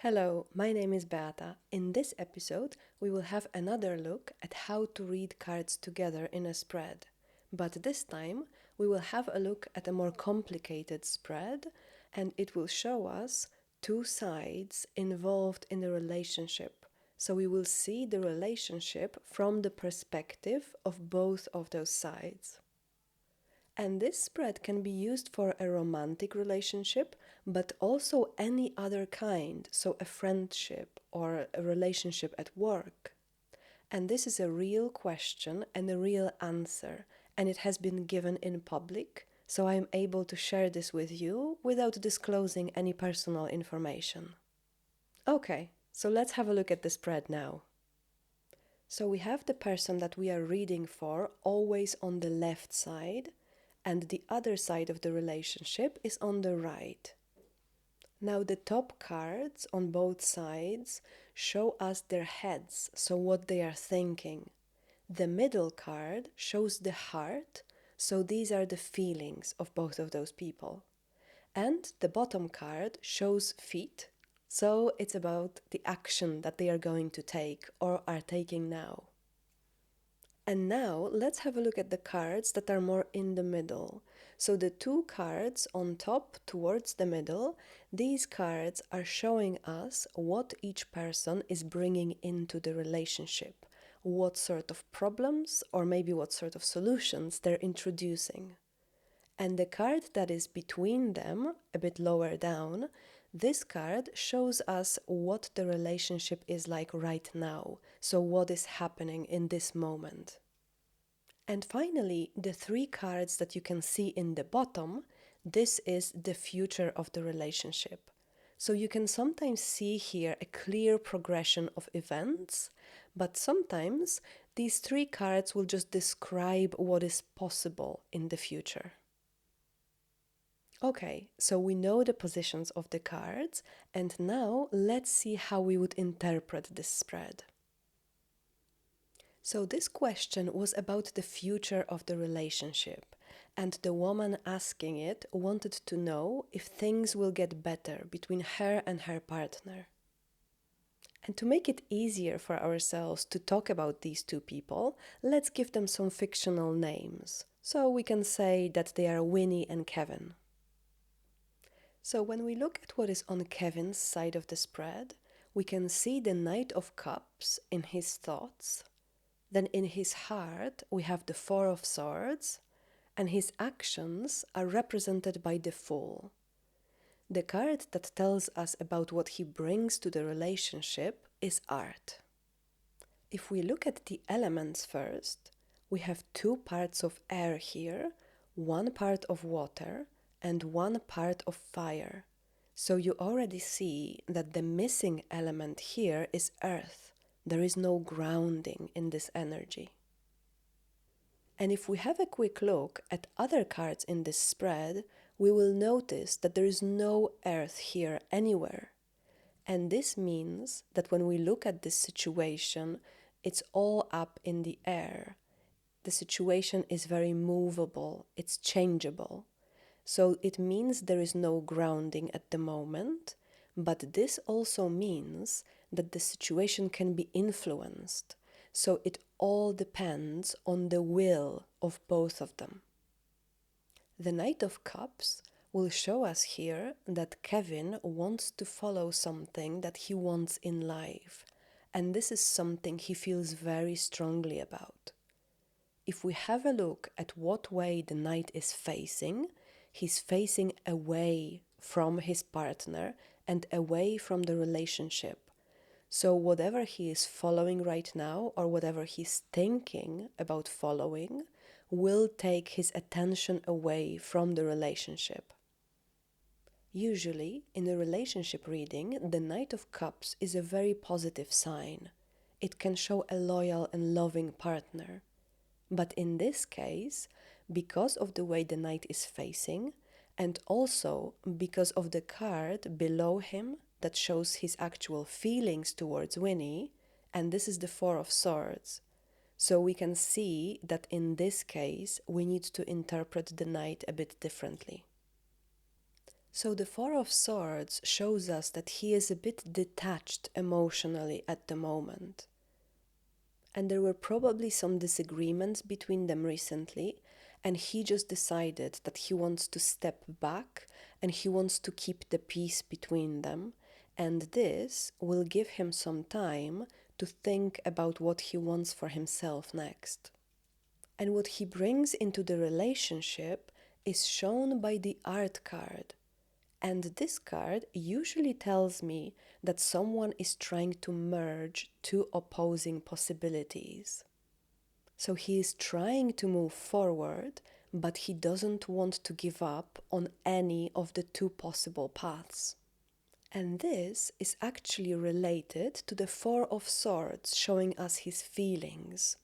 Hello, my name is Beata. In this episode, we will have another look at how to read cards together in a spread. But this time, we will have a look at a more complicated spread, and it will show us two sides involved in the relationship. So we will see the relationship from the perspective of both of those sides. And this spread can be used for a romantic relationship, but also any other kind, so a friendship or a relationship at work. And this is a real question and a real answer, and it has been given in public, so I am able to share this with you without disclosing any personal information. Okay, so let's have a look at the spread now. So we have the person that we are reading for always on the left side, and the other side of the relationship is on the right. Now the top cards on both sides show us their heads, so what they are thinking. The middle card shows the heart, so these are the feelings of both of those people. And the bottom card shows feet, so it's about the action that they are going to take or are taking now. And now let's have a look at the cards that are more in the middle. So the two cards on top towards the middle, these cards are showing us what each person is bringing into the relationship, what sort of problems or maybe what sort of solutions they're introducing. And the card that is between them, a bit lower down, this card shows us what the relationship is like right now, so what is happening in this moment. And finally, the three cards that you can see in the bottom, this is the future of the relationship. So you can sometimes see here a clear progression of events, but sometimes these three cards will just describe what is possible in the future. Okay, so we know the positions of the cards, and now let's see how we would interpret this spread. So this question was about the future of the relationship, and the woman asking it wanted to know if things will get better between her and her partner. And to make it easier for ourselves to talk about these two people, let's give them some fictional names. So we can say that they are Winnie and Kevin. So when we look at what is on Kevin's side of the spread, we can see the Knight of Cups in his thoughts. Then in his heart we have the Four of Swords, and his actions are represented by the Fool. The card that tells us about what he brings to the relationship is art. If we look at the elements first, we have two parts of air here, one part of water, and one part of fire. So you already see that the missing element here is earth. There is no grounding in this energy. And if we have a quick look at other cards in this spread, we will notice that there is no earth here anywhere. And this means that when we look at this situation, it's all up in the air. The situation is very movable, it's changeable. So it means there is no grounding at the moment, but this also means that the situation can be influenced. So it all depends on the will of both of them. The Knight of Cups will show us here that Kevin wants to follow something that he wants in life, and this is something he feels very strongly about. If we have a look at what way the knight is facing, he's facing away from his partner and away from the relationship. So whatever he is following right now, or whatever he's thinking about following, will take his attention away from the relationship. Usually, in a relationship reading, the Knight of Cups is a very positive sign. It can show a loyal and loving partner. But in this case, because of the way the knight is facing, and also because of the card below him that shows his actual feelings towards Winnie, and this is the Four of Swords. So we can see that in this case, we need to interpret the knight a bit differently. So the Four of Swords shows us that he is a bit detached emotionally at the moment. And there were probably some disagreements between them recently, and he just decided that he wants to step back and he wants to keep the peace between them, and this will give him some time to think about what he wants for himself next. And what he brings into the relationship is shown by the art card. And this card usually tells me that someone is trying to merge two opposing possibilities. So he is trying to move forward, but he doesn't want to give up on any of the two possible paths. And this is actually related to the Four of Swords showing us his feelings.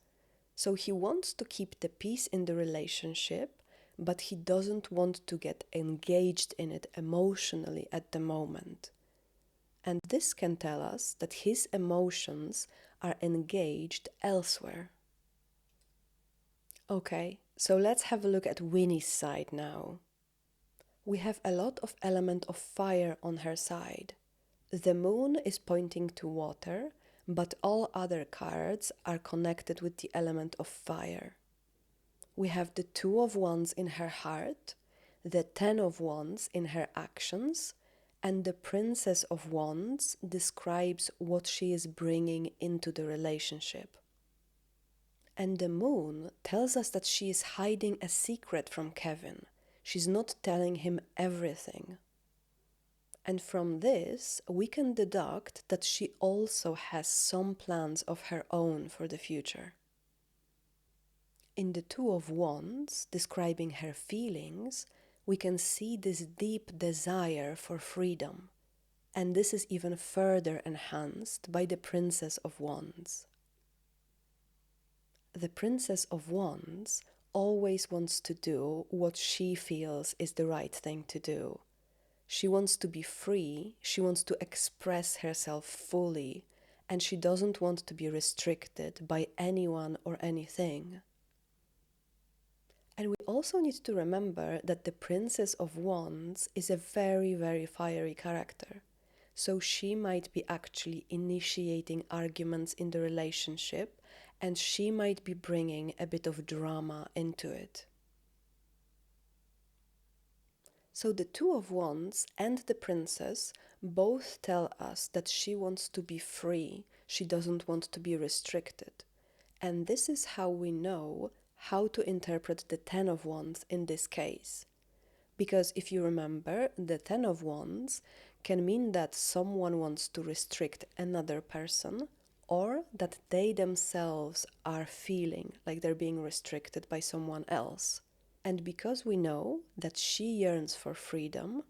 So he wants to keep the peace in the relationship, but he doesn't want to get engaged in it emotionally at the moment. And this can tell us that his emotions are engaged elsewhere. Okay, so let's have a look at Winnie's side now. We have a lot of element of fire on her side. The moon is pointing to water, but all other cards are connected with the element of fire. We have the Two of Wands in her heart, the Ten of Wands in her actions, and the Princess of Wands describes what she is bringing into the relationship. And the moon tells us that she is hiding a secret from Kevin. She's not telling him everything. And from this, we can deduct that she also has some plans of her own for the future. In the Two of Wands, describing her feelings, we can see this deep desire for freedom. And this is even further enhanced by the Princess of Wands. The Princess of Wands always wants to do what she feels is the right thing to do. She wants to be free, she wants to express herself fully, and she doesn't want to be restricted by anyone or anything. And we also need to remember that the Princess of Wands is a very, very fiery character. So she might be actually initiating arguments in the relationship, and she might be bringing a bit of drama into it. So the Two of Wands and the Princess both tell us that she wants to be free, she doesn't want to be restricted. And this is how we know how to interpret the Ten of Wands in this case. Because if you remember, the Ten of Wands can mean that someone wants to restrict another person, or that they themselves are feeling like they're being restricted by someone else. And because we know that she yearns for freedom,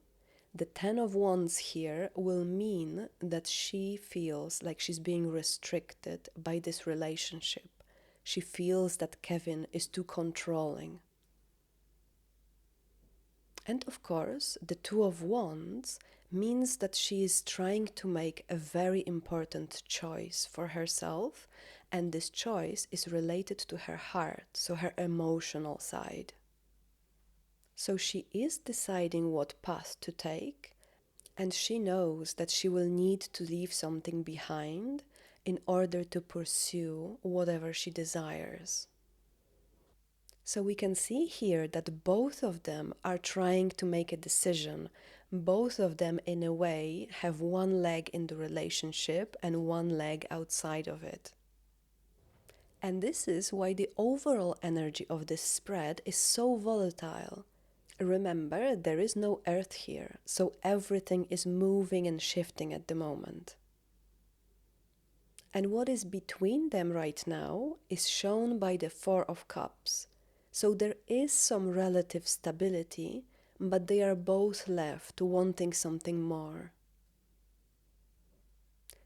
the Ten of Wands here will mean that she feels like she's being restricted by this relationship. She feels that Kevin is too controlling. And of course, the Two of Wands means that she is trying to make a very important choice for herself, and this choice is related to her heart, so her emotional side. So she is deciding what path to take, and she knows that she will need to leave something behind in order to pursue whatever she desires. So we can see here that both of them are trying to make a decision. Both of them, in a way, have one leg in the relationship and one leg outside of it. And this is why the overall energy of this spread is so volatile. Remember, there is no earth here, so everything is moving and shifting at the moment. And what is between them right now is shown by the Four of Cups. So there is some relative stability, but they are both left wanting something more.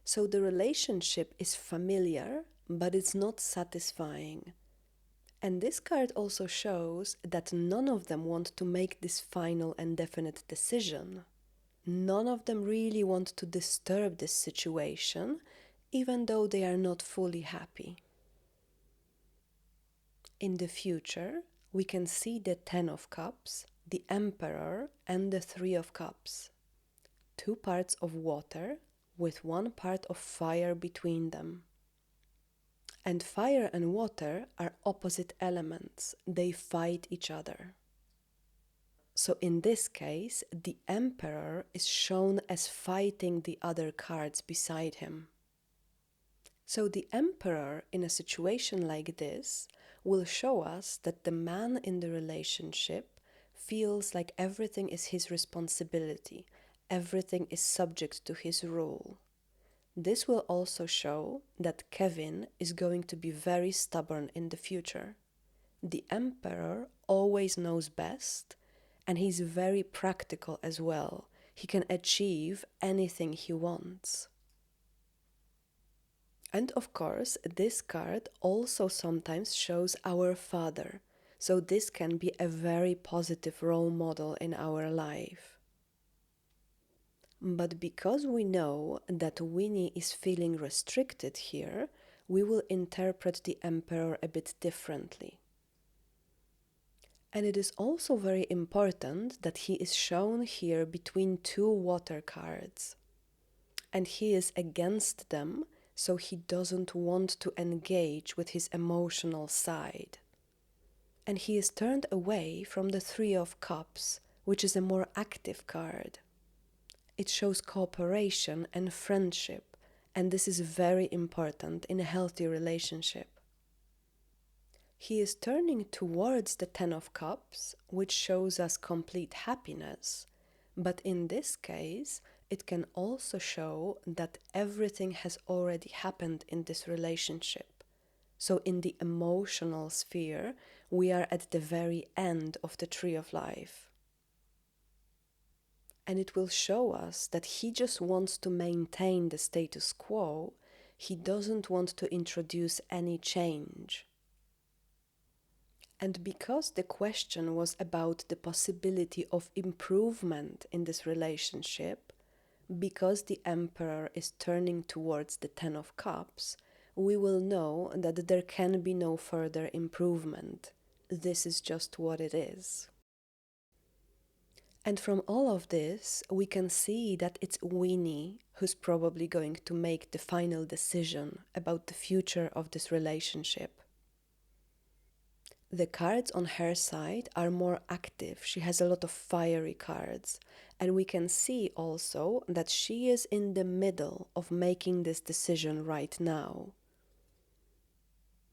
So the relationship is familiar, but it's not satisfying. And this card also shows that none of them want to make this final and definite decision. None of them really want to disturb this situation, even though they are not fully happy. In the future, we can see the Ten of Cups, the Emperor and the Three of Cups. Two parts of water with one part of fire between them. And fire and water are opposite elements. They fight each other. So in this case, the Emperor is shown as fighting the other cards beside him. So the Emperor, in a situation like this, will show us that the man in the relationship feels like everything is his responsibility, everything is subject to his rule. This will also show that Kevin is going to be very stubborn in the future. The Emperor always knows best, and he's very practical as well. He can achieve anything he wants. And of course, this card also sometimes shows our father, so this can be a very positive role model in our life. But because we know that Winnie is feeling restricted here, we will interpret the Emperor a bit differently. And it is also very important that he is shown here between two water cards. And he is against them, so he doesn't want to engage with his emotional side. And he is turned away from the Three of Cups, which is a more active card. It shows cooperation and friendship, and this is very important in a healthy relationship. He is turning towards the Ten of Cups, which shows us complete happiness, but in this case, it can also show that everything has already happened in this relationship. So in the emotional sphere, we are at the very end of the Tree of Life. And it will show us that he just wants to maintain the status quo. He doesn't want to introduce any change. And because the question was about the possibility of improvement in this relationship, because the Emperor is turning towards the Ten of Cups, we will know that there can be no further improvement. This is just what it is. And from all of this, we can see that it's Winnie who's probably going to make the final decision about the future of this relationship. The cards on her side are more active. She has a lot of fiery cards. And we can see also that she is in the middle of making this decision right now.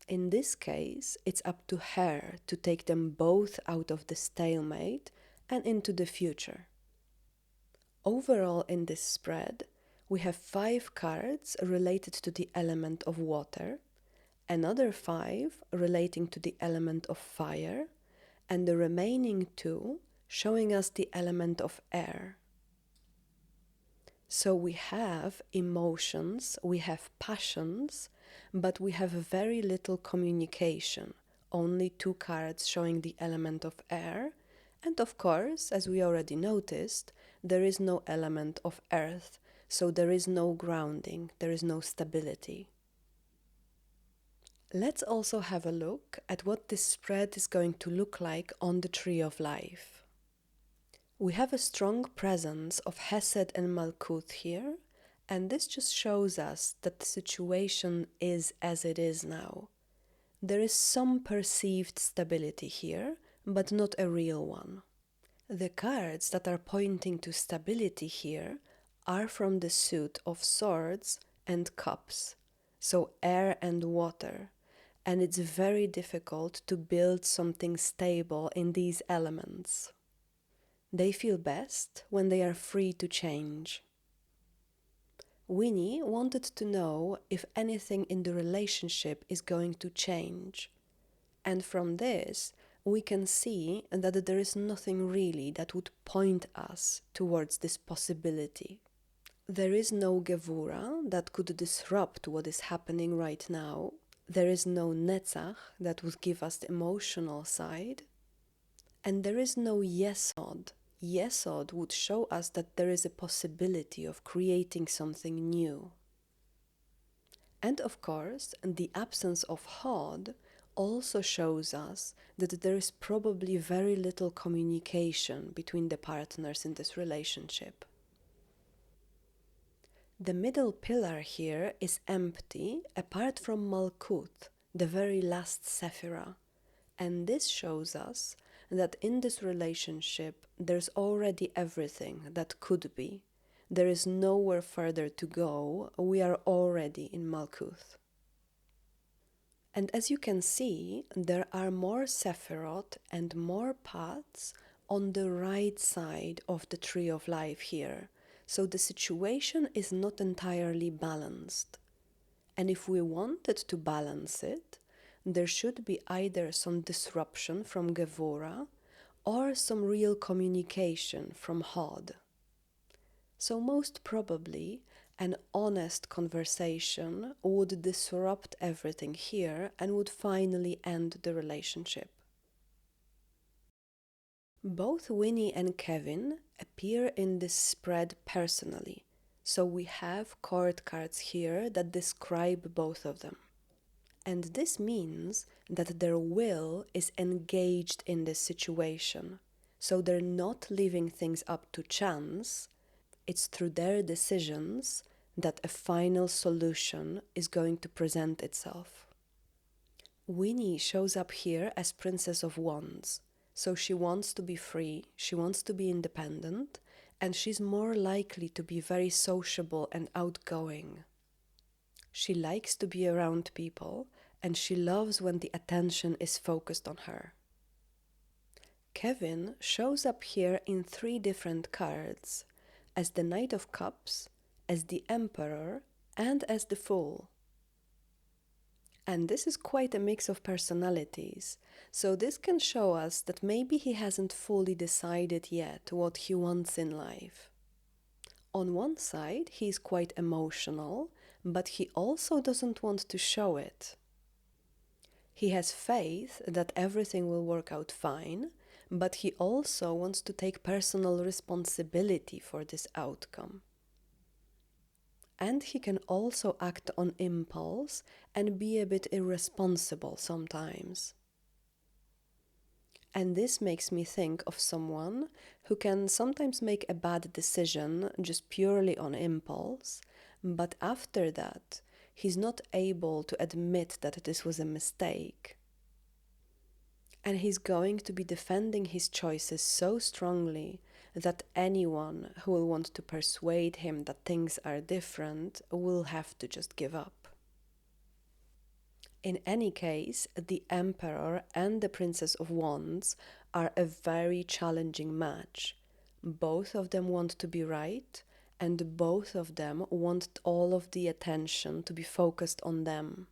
In this case, it's up to her to take them both out of the stalemate and into the future. Overall, in this spread, we have 5 cards related to the element of water, another 5 relating to the element of fire, and the remaining 2 showing us the element of air. So we have emotions, we have passions, but we have very little communication, only 2 cards showing the element of air, and of course, as we already noticed, there is no element of earth, so there is no grounding, there is no stability. Let's also have a look at what this spread is going to look like on the Tree of Life. We have a strong presence of Hesed and Malkuth here, and this just shows us that the situation is as it is now. There is some perceived stability here, but not a real one. The cards that are pointing to stability here are from the suit of Swords and Cups, so air and water. And it's very difficult to build something stable in these elements. They feel best when they are free to change. Winnie wanted to know if anything in the relationship is going to change. And from this, we can see that there is nothing really that would point us towards this possibility. There is no Gevura that could disrupt what is happening right now. There is no Netzach that would give us the emotional side. And there is no Yesod. Yesod would show us that there is a possibility of creating something new. And of course, the absence of Hod also shows us that there is probably very little communication between the partners in this relationship. The middle pillar here is empty apart from Malkut, the very last Sephirah. And this shows us that in this relationship there's already everything that could be. There is nowhere further to go. We are already in Malkuth. And as you can see, there are more Sephirot and more paths on the right side of the tree of life here. So the situation is not entirely balanced. And if we wanted to balance it, there should be either some disruption from Gevurah or some real communication from Hod. So most probably, an honest conversation would disrupt everything here and would finally end the relationship. Both Winnie and Kevin appear in this spread personally, so we have court cards here that describe both of them. And this means that their will is engaged in this situation, so they're not leaving things up to chance. It's through their decisions that a final solution is going to present itself. Winnie shows up here as Princess of Wands. So she wants to be free, she wants to be independent, and she's more likely to be very sociable and outgoing. She likes to be around people, and she loves when the attention is focused on her. Kevin shows up here in 3 different cards, as the Knight of Cups, as the Emperor, and as the Fool. And this is quite a mix of personalities, so this can show us that maybe he hasn't fully decided yet what he wants in life. On one side, he's quite emotional, but he also doesn't want to show it. He has faith that everything will work out fine, but he also wants to take personal responsibility for this outcome. And he can also act on impulse and be a bit irresponsible sometimes. And this makes me think of someone who can sometimes make a bad decision just purely on impulse, but after that, he's not able to admit that this was a mistake. And he's going to be defending his choices so strongly that anyone who will want to persuade him that things are different will have to just give up. In any case, the Emperor and the Princess of Wands are a very challenging match. Both of them want to be right, and both of them want all of the attention to be focused on them.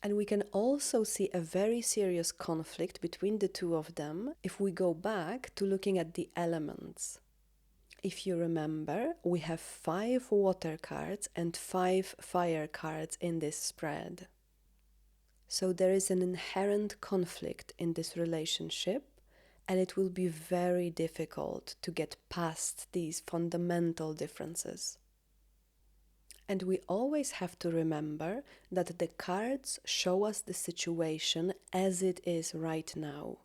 And we can also see a very serious conflict between the two of them if we go back to looking at the elements. If you remember, we have 5 water cards and 5 fire cards in this spread. So there is an inherent conflict in this relationship, and it will be very difficult to get past these fundamental differences. And we always have to remember that the cards show us the situation as it is right now.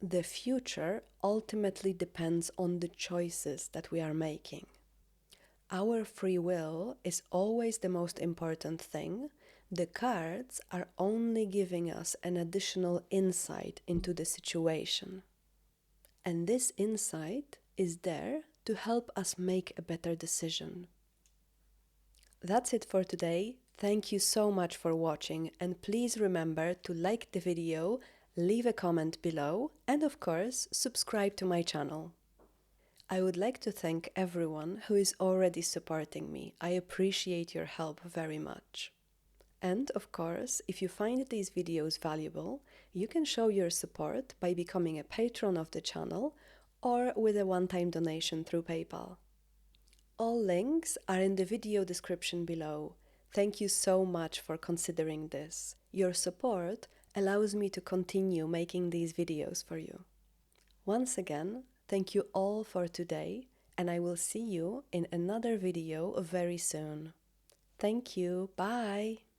The future ultimately depends on the choices that we are making. Our free will is always the most important thing. The cards are only giving us an additional insight into the situation. And this insight is there to help us make a better decision. That's it for today. Thank you so much for watching, and please remember to like the video, leave a comment below, and of course, subscribe to my channel. I would like to thank everyone who is already supporting me. I appreciate your help very much. And of course, if you find these videos valuable, you can show your support by becoming a patron of the channel or with a one-time donation through PayPal. All links are in the video description below. Thank you so much for considering this. Your support allows me to continue making these videos for you. Once again, thank you all for today, and I will see you in another video very soon. Thank you. Bye.